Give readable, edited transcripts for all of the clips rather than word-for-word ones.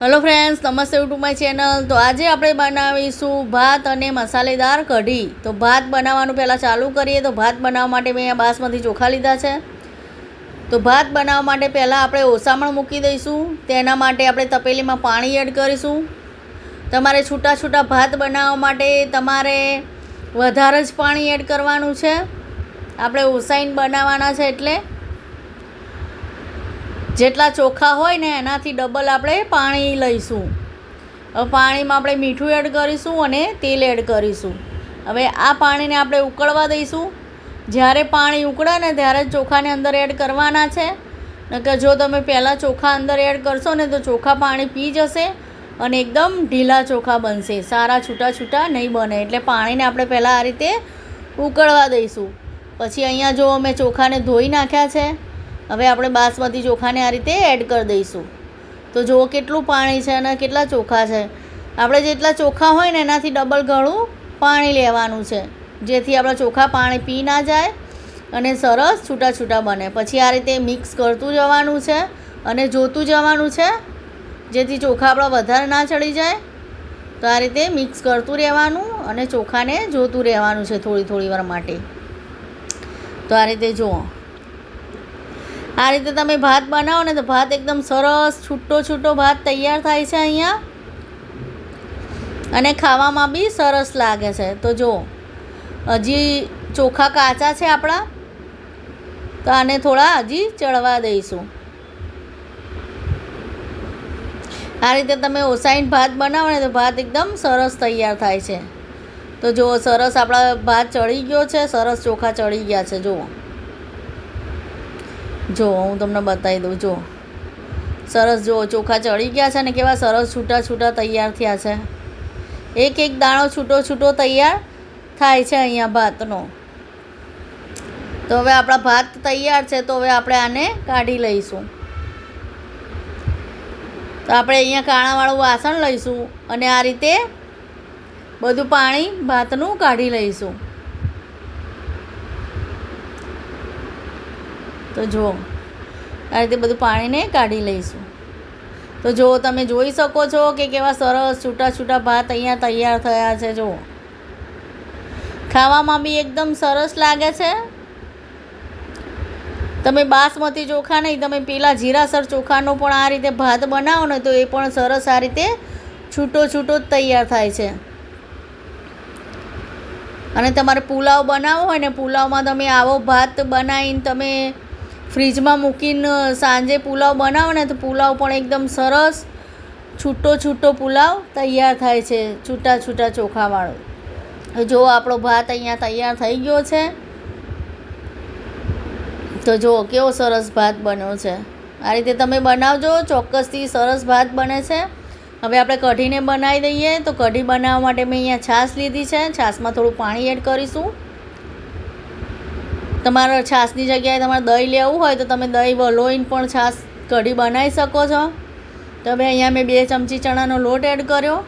Hello friends, નમસ્તે to my channel. તો આજે આપણે બનાવીશું ભાત અને મસાલેદાર કઢી। તો ભાત બનાવવાનું પહેલાં ચાલુ કરીએ। તો ભાત બનાવવા માટે મેં અહીંયા બાસમતી ચોખા લીધા છે। તો ભાત બનાવવા માટે પહેલાં આપણે ઓસામણ મૂકી દઈશું। તેના માટે આપણે તપેલીમાં પાણી એડ કરીશું। તમારે છૂટા છૂટા ભાત બનાવવા માટે તમારે વધારે જ પાણી એડ કરવાનું છે। આપણે ઓસાઈને બનાવવાના છે એટલે જેટલા ચોખા હોય ને એનાથી ડબલ આપણે પાણી લઈશું। હવે પાણીમાં આપણે મીઠું એડ કરીશું અને તેલ એડ કરીશું। હવે આ પાણીને આપણે ઉકળવા દઈશું। જ્યારે પાણી ઉકળે ને ત્યારે જ ચોખાને અંદર એડ કરવાના છે, નકર જો તમે પહેલાં ચોખા અંદર એડ કરશો ને તો ચોખા પાણી પી જશે અને એકદમ ઢીલા ચોખા બનશે, સારા છૂટા છૂટા નહીં બને। એટલે પાણીને આપણે પહેલાં આ રીતે ઉકળવા દઈશું। પછી અહીંયા જો મેં ચોખાને ધોઈ નાખ્યા છે। હવે આપણે બાસમતી ચોખાને આ રીતે એડ કરી દઈશું। તો જુઓ કેટલું પાણી છે અને કેટલા ચોખા છે। આપણે જેટલા ચોખા હોય ને એનાથી ડબલ ઘણું પાણી લેવાનું છે, જેથી આપણા ચોખા પાણી પી ના જાય અને સરસ છૂટા છૂટા બને। પછી આ રીતે મિક્સ કરતું જવાનું છે અને જોતું જવાનું છે, જેથી ચોખા આપણા વધારે ના ચડી જાય। તો આ રીતે મિક્સ કરતું રહેવાનું અને ચોખાને જોતું રહેવાનું છે થોડી થોડી વાર માટે। તો આ રીતે જુઓ, આ રીતે તમે ભાત બનાવો ને તો ભાત એકદમ સરસ છૂટો છૂટો ભાત તૈયાર થાય છે અહીંયા, અને ખાવામાં બી સરસ લાગે છે। તો જો હજી ચોખા કાચા છે આપણા, તો આને થોડા હજી ચડવા દઈશું। આ રીતે તમે ઓસાઈને ભાત બનાવો ને તો ભાત એકદમ સરસ તૈયાર થાય છે। તો જો સરસ આપણા ભાત ચડી ગયો છે, સરસ ચોખા ચડી ગયા છે। જો હું તમને બતાવી દઉં, જો સરસ જો ચોખા ચડી ગયા છે ને કેવા સરસ છૂટા છૂટા તૈયાર થયા છે। એક એક દાણો છૂટો છૂટો તૈયાર થાય છે અહીંયા ભાતનો। તો હવે આપણા ભાત તૈયાર છે, તો હવે આપણે આને કાઢી લઈશું। તો આપણે અહીંયા કાણાવાળું વાસણ લઈશું અને આ રીતે બધું પાણી ભાતનું કાઢી લઈશું। તો જુઓ આ રીતે બધું પાણીને કાઢી લઈશું। તો જો તમે જોઈ શકો છો કે કેવા સરસ છૂટા છૂટા ભાત અહીંયા તૈયાર થયા છે। જુઓ ખાવામાં બી એકદમ સરસ લાગે છે। તમે બાસમતી ચોખા નહીં, તમે પેલા જીરાસર ચોખાનો પણ આ રીતે ભાત બનાવો ને તો એ પણ સરસ આ રીતે છૂટો છૂટો જ તૈયાર થાય છે। અને તમારે પુલાવ બનાવવો હોય ને, પુલાવમાં તમે આવો ભાત બનાવીને તમે ફ્રીજમાં મૂકીને સાંજે પુલાવ બનાવો ને તો પુલાવ પણ એકદમ સરસ છૂટો છૂટો પુલાવ તૈયાર થાય છે, છૂટા છૂટા ચોખાવાળો। જો આપણો ભાત અહીંયા તૈયાર થઈ ગયો છે। તો જુઓ કેવો સરસ ભાત બન્યો છે। આ રીતે તમે બનાવજો, ચોક્કસથી સરસ ભાત બને છે। હવે આપણે કઢીને બનાવી દઈએ। તો કઢી બનાવવા માટે મેં અહીંયા છાશ લીધી છે। છાશમાં થોડું પાણી એડ કરીશું। તમારે છાશની જગ્યાએ તમારે દહીં લેવું હોય તો તમે દહીં વલોઈને પણ છાશ કઢી બનાવી શકો છો। તો હવે અહીંયા મેં 2 ચમચી ચણાનો લોટ એડ કર્યો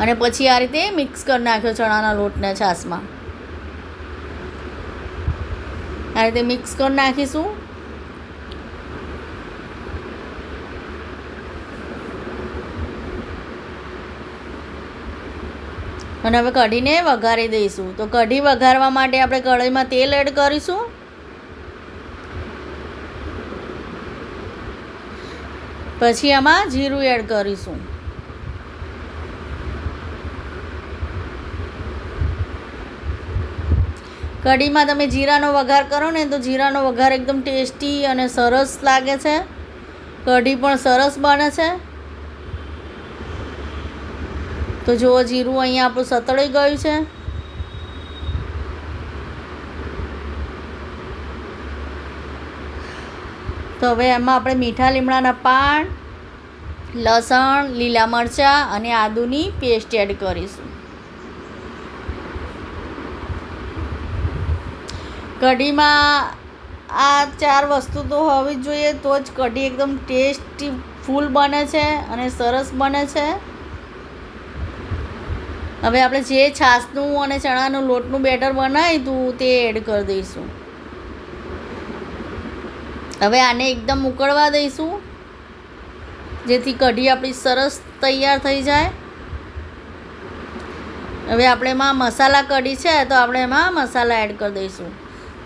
અને પછી આ રીતે મિક્સ કરી નાખ્યો ચણાના લોટને છાશમાં। આ રીતે મિક્સ કરી નાખીશું। અને હવે કઢીને વઘારી દઈશું। તો કઢી વઘારવા માટે આપણે કઢાઈમાં તેલ એડ કરીશું। પછી આમાં જીરું એડ કરીશું। કઢીમાં તમે જીરાનો વઘાર કરો ને તો જીરાનો વઘાર એકદમ ટેસ્ટી અને સરસ લાગે છે। કઢી પણ સરસ બને છે। તો જુઓ જીરું અહીંયા આપણું સતળાઈ ગયું છે। તો હવે એમાં આપણે મીઠા લીમડાના પાન, લસણ, લીલા મરચાં અને આદુની પેસ્ટ એડ કરીશું। કઢીમાં આ 4 વસ્તુ તો હોવી જ જોઈએ, તો જ કઢી એકદમ ટેસ્ટી ફૂલ બને છે અને સરસ બને છે। હવે આપણે જે છાશનું અને ચણાનું લોટનું બેટર બનાવ્યું હતું તે એડ કરી દઈશું। હવે આને એકદમ ઉકળવા દઈશું। જેથી કઢી આપણી સરસ તૈયાર થઈ જાય. હવે આપણે એમાં મસાલા કઢી છે તો આપણે એમાં મસાલા એડ કરી દઈશું.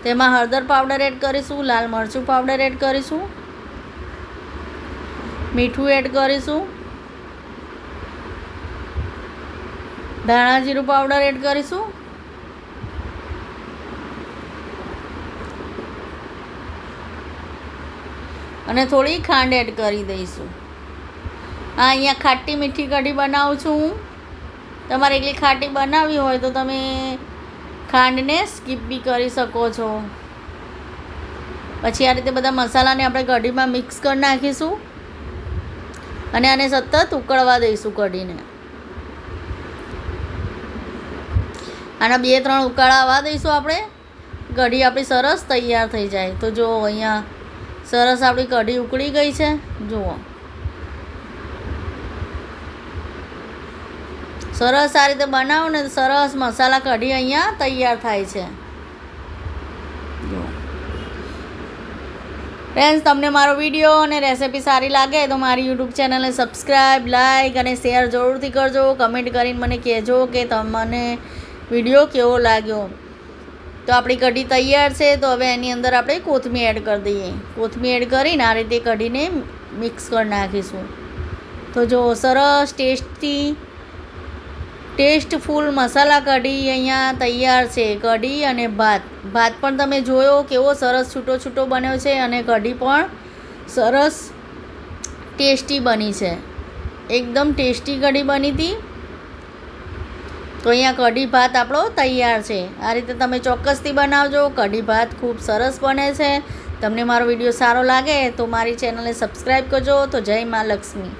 તેમાં હળદર પાવડર એડ કરીશું, લાલ મરચું પાવડર એડ કરીશું, મીઠું એડ કરીશું, ધાણા જીરું પાવડર એડ કરીશું, અને થોડી ખાંડ એડ કરી દઈશું. આ અહીંયા ખાટી મીઠી કઢી બનાવું છું હું. તમારે એકલી ખાટી બનાવવી હોય તો તમે ખાંડને સ્કીપ બી કરી શકો છો. પછી આ રીતે બધા મસાલાને આપણે કઢીમાં મિક્સ કરી નાખીશું અને આને સતત ઉકળવા દઈશું કઢીને. આના 2-3 ઉકાળા આવવા દઈશું આપણે. કઢી આપણી સરસ તૈયાર થઈ જાય. તો જો અહીંયા સરસ આપણી કઢી ઉકળી ગઈ છે. જુઓ સરસ આ રીતે બનાવો ને સરસ મસાલા કઢી અહીંયા તૈયાર થાય છે. જો ફ્રેન્ડ્સ, તમને મારો વિડીયો અને રેસિપી સારી લાગે તો મારી યુટ્યુબ ચેનલને સબસ્ક્રાઈબ, લાઈક અને શેર જરૂરથી કરજો. કમેન્ટ કરીને મને કહેજો કે તમને વિડીયો કેવો લાગ્યો. તો આપણી કઢી તૈયાર છે. તો હવે એની અંદર આપણે કોથમીર એડ કરી દઈએ. કોથમીર એડ કરીને આ રીતે કઢીને મિક્સ કરી નાખીશું. તો જો સરસ ટેસ્ટફુલ મસાલા કઢી અહીંયા તૈયાર છે. કઢી અને ભાત પણ તમે જોયો કેવો સરસ છૂટો છૂટો બન્યો છે અને કઢી પણ સરસ ટેસ્ટી બની છે. એકદમ ટેસ્ટી કઢી બની હતી. તો અહીંયા કઢી ભાત આપણો તૈયાર છે. આ રીતે તમે ચોક્કસથી બનાવજો. કઢી ભાત ખૂબ સરસ બને છે. તમને મારો વિડીયો સારો લાગે તો મારી ચેનલને સબસ્ક્રાઈબ કરજો. તો જય મા લક્ષ્મી.